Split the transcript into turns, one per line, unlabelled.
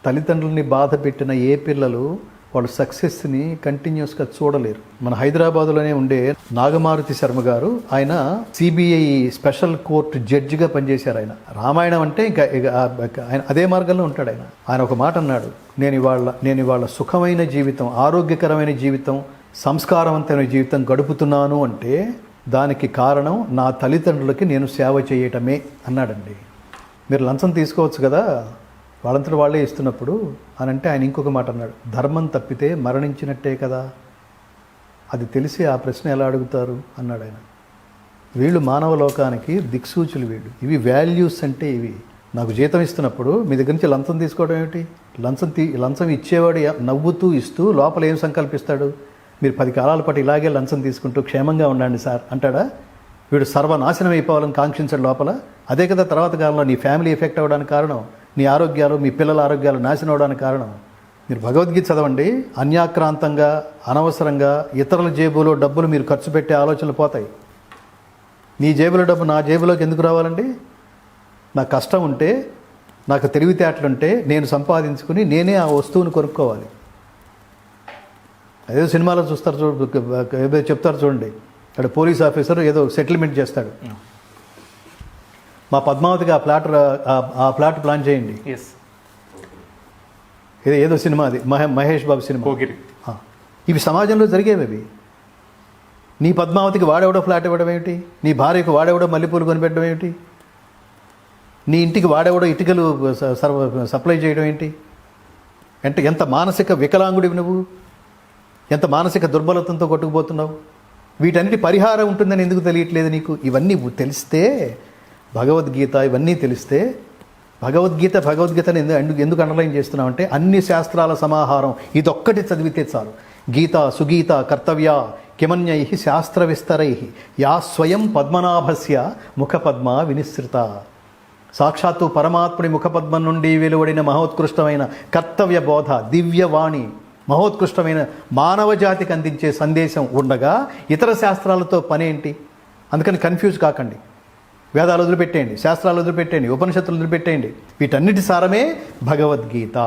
తల్లిదండ్రుల్ని బాధ పెట్టిన ఏ పిల్లలు వాళ్ళ సక్సెస్ని కంటిన్యూస్గా చూడలేరు. మన హైదరాబాద్లోనే ఉండే నాగమారుతి శర్మ గారు, ఆయన సిబిఐ స్పెషల్ కోర్టు జడ్జిగా పనిచేశారు. ఆయన రామాయణం అంటే ఇంకా ఆయన అదే మార్గంలో ఉంటాడు. ఆయన ఒక మాట అన్నాడు, నేను ఇవాళ సుఖమైన జీవితం, ఆరోగ్యకరమైన జీవితం, సంస్కారవంతమైన జీవితం గడుపుతున్నాను అంటే దానికి కారణం నా తల్లిదండ్రులకి నేను సేవ చేయటమే అన్నాడండి. మీరు లంచం తీసుకోవచ్చు కదా, వాళ్ళంతటి వాళ్ళే ఇస్తున్నప్పుడు అని అంటే ఆయన ఇంకొక మాట అన్నాడు, ధర్మం తప్పితే మరణించినట్టే కదా, అది తెలిసి ఆ ప్రశ్న ఎలా అడుగుతారు అన్నాడు ఆయన. వీళ్ళు మానవ లోకానికి దిక్సూచులు వీళ్ళు. ఇవి వాల్యూస్ అంటే ఇవి. నాకు జీతం ఇస్తున్నప్పుడు మీ దగ్గర నుంచి లంచం తీసుకోవడం ఏమిటి? లంచం ఇచ్చేవాడు నవ్వుతూ ఇస్తూ లోపల ఏం సంకల్పిస్తాడు? మీరు 10 కాలాల పాటు ఇలాగే లంచం తీసుకుంటూ క్షేమంగా ఉండండి సార్ అంటాడా? వీడు సర్వనాశనం అయిపోవాలని కాంక్షించడం లోపల. అదే కదా తర్వాత కాలంలో నీ ఫ్యామిలీ ఎఫెక్ట్ అవ్వడానికి కారణం, నీ ఆరోగ్యాలు, మీ పిల్లల ఆరోగ్యాలు నాశనం అవడానికి కారణం. మీరు భగవద్గీత చదవండి, అన్యాక్రాంతంగా అనవసరంగా ఇతరుల జేబులో డబ్బులు మీరు ఖర్చు పెట్టే ఆలోచనలు పోతాయి. నీ జేబులో డబ్బు నా జేబులోకి ఎందుకు రావాలండి? నాకు కష్టం ఉంటే, నాకు తెలివితేటలుంటే నేను సంపాదించుకుని నేనే ఆ వస్తువుని కొనుక్కోవాలి. అదేదో సినిమాలో చూస్తారు, ఏదో చెప్తారు చూడండి, అక్కడ పోలీస్ ఆఫీసర్ ఏదో సెటిల్మెంట్ చేస్తాడు, మా పద్మావతికి ఆ ఫ్లాట్ ప్లాన్ చేయండి. ఏదో సినిమా, అది మహేష్ బాబు సినిమా. ఇవి సమాజంలో జరిగేవి. అవి నీ పద్మావతికి వాడెవడో ఫ్లాట్ ఇవ్వడం ఏమిటి? నీ భార్యకు వాడెవడో మల్లెపూలు కొనిపెట్టడం ఏమిటి? నీ ఇంటికి వాడెవడో ఇటుకలు సప్లై చేయడం ఏంటి? అంటే ఎంత మానసిక వికలాంగుడివి నువ్వు, ఎంత మానసిక దుర్బలతంతో కొట్టుకుపోతున్నావు. వీటన్నిటి పరిహారం ఉంటుందని ఎందుకు తెలియట్లేదు నీకు? ఇవన్నీ తెలిస్తే, భగవద్గీత ఇవన్నీ తెలిస్తే, భగవద్గీతని ఎందుకు అండర్లైన్ చేస్తున్నావు అంటే, అన్ని శాస్త్రాల సమాహారం ఇదొక్కటి చదివితే చాలు. గీత సుగీత కర్తవ్య కిమన్యై శాస్త్ర విస్తరై యా స్వయం పద్మనాభస్య ముఖపద్మ వినిశ్రిత. సాక్షాత్తు పరమాత్ముడి ముఖపద్మం నుండి వెలువడిన మహోత్కృష్టమైన కర్తవ్య బోధ, దివ్యవాణి, మహోత్కృష్టమైన మానవ జాతికి అందించే సందేశం ఉండగా ఇతర శాస్త్రాలతో పనేంటి? అందుకని కన్ఫ్యూజ్ కాకండి. వేదాలు వదిలిపెట్టేయండి, శాస్త్రాలు వదిలిపెట్టేయండి, ఉపనిషత్తులు వదిలిపెట్టేయండి. వీటన్నిటి సారమే భగవద్గీత.